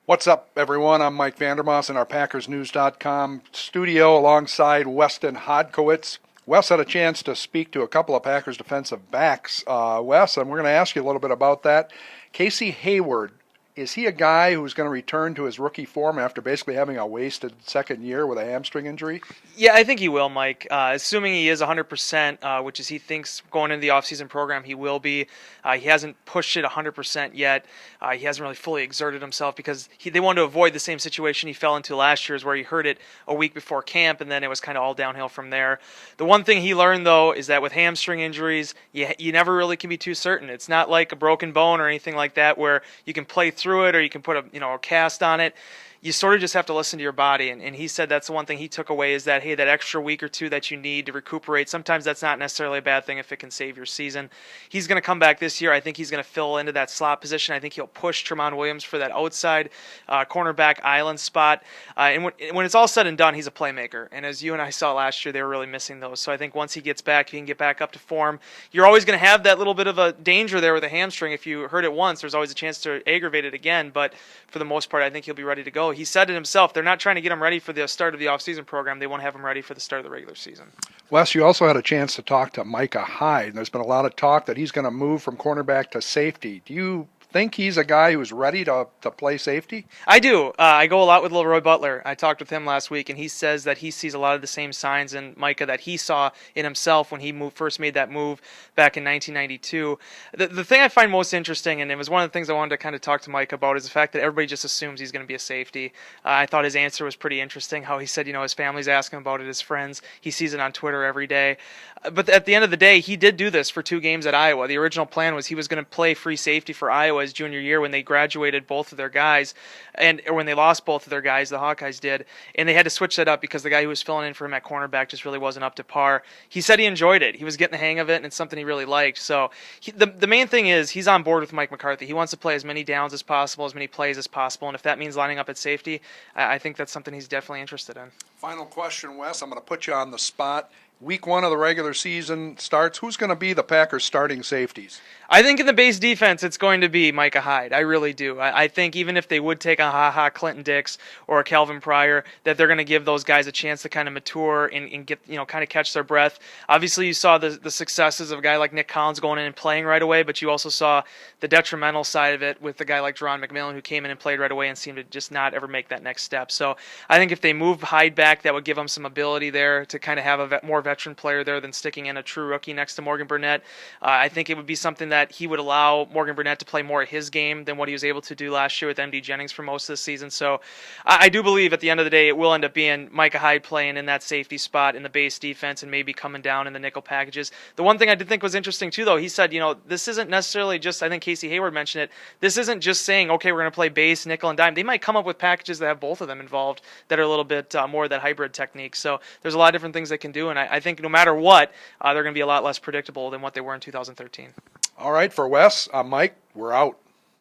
What's up, everyone? I'm Mike Vandermause in our PackersNews.com studio alongside Weston Hodkiewicz. Wes had a chance to speak to a couple of Packers defensive backs, Wes, and we're going to ask you a little bit about that. Casey Hayward, is he a guy who's going to return to his rookie form after basically having a wasted second year with a hamstring injury? Yeah, I think he will, Mike. Assuming he is 100%, which is he thinks going into the offseason program he will be. He hasn't pushed it 100% yet. He hasn't really fully exerted himself because they wanted to avoid the same situation he fell into last year's where he hurt it a week before camp, and then it was kind of all downhill from there. The one thing he learned, though, is that with hamstring injuries, you never really can be too certain. It's not like a broken bone or anything like that where you can play through it or you can put a cast on it. You sort of just have to listen to your body, and he said that's the one thing he took away is that, hey, that extra week or two that you need to recuperate, sometimes that's not necessarily a bad thing if it can save your season. He's going to come back this year. I think he's going to fill into that slot position. I think he'll push Tramon Williams for that outside cornerback island spot, and when it's all said and done, he's a playmaker, and as you and I saw last year, they were really missing those, so I think once he gets back, he can get back up to form. You're always going to have that little bit of a danger there with a hamstring. If you hurt it once, there's always a chance to aggravate it again, but for the most part, I think he'll be ready to go. He said it himself. They're not trying to get him ready for the start of the offseason program. They want to have him ready for the start of the regular season. Wes, you also had a chance to talk to Micah Hyde, and there's been a lot of talk that he's going to move from cornerback to safety. Do you think he's a guy who's ready to play safety? I do. I go a lot with Leroy Butler. I talked with him last week, and he says that he sees a lot of the same signs in Micah that he saw in himself when he first made that move back in 1992. The thing I find most interesting, and it was one of the things I wanted to kind of talk to Mike about, is the fact that everybody just assumes he's going to be a safety. I thought his answer was pretty interesting, how he said, his family's asking about it, his friends. He sees it on Twitter every day. But at the end of the day, he did do this for 2 games at Iowa. The original plan was he was going to play free safety for Iowa his junior year when they graduated both of their guys, or when they lost both of their guys, the Hawkeyes did, and they had to switch that up because the guy who was filling in for him at cornerback just really wasn't up to par. He said he enjoyed it. He was getting the hang of it, and it's something he really liked. So the main thing is he's on board with Mike McCarthy. He wants to play as many downs as possible, as many plays as possible, and if that means lining up at safety, I think that's something he's definitely interested in. Final question, Wes. I'm going to put you on the spot. Week 1 of the regular season starts. Who's going to be the Packers' starting safeties? I think in the base defense, it's going to be Micah Hyde. I really do. I think even if they would take a Ha-Ha Clinton Dix or a Calvin Pryor, that they're going to give those guys a chance to kind of mature and get, kind of catch their breath. Obviously, you saw the successes of a guy like Nick Collins going in and playing right away, but you also saw the detrimental side of it with a guy like Jerron McMillan who came in and played right away and seemed to just not ever make that next step. So I think if they move Hyde back, that would give them some ability there to kind of have a more veteran player there than sticking in a true rookie next to Morgan Burnett. I think it would be something that he would allow Morgan Burnett to play more of his game than what he was able to do last year with MD Jennings for most of the season. So I do believe at the end of the day it will end up being Micah Hyde playing in that safety spot in the base defense and maybe coming down in the nickel packages. The one thing I did think was interesting too, though, he said, this isn't necessarily just, I think Casey Hayward mentioned it, this isn't just saying, okay, we're going to play base, nickel, and dime. They might come up with packages that have both of them involved that are a little bit more of that hybrid technique. So there's a lot of different things they can do, and I think no matter what, they're going to be a lot less predictable than what they were in 2013. All right, for Wes, I'm Mike. We're out.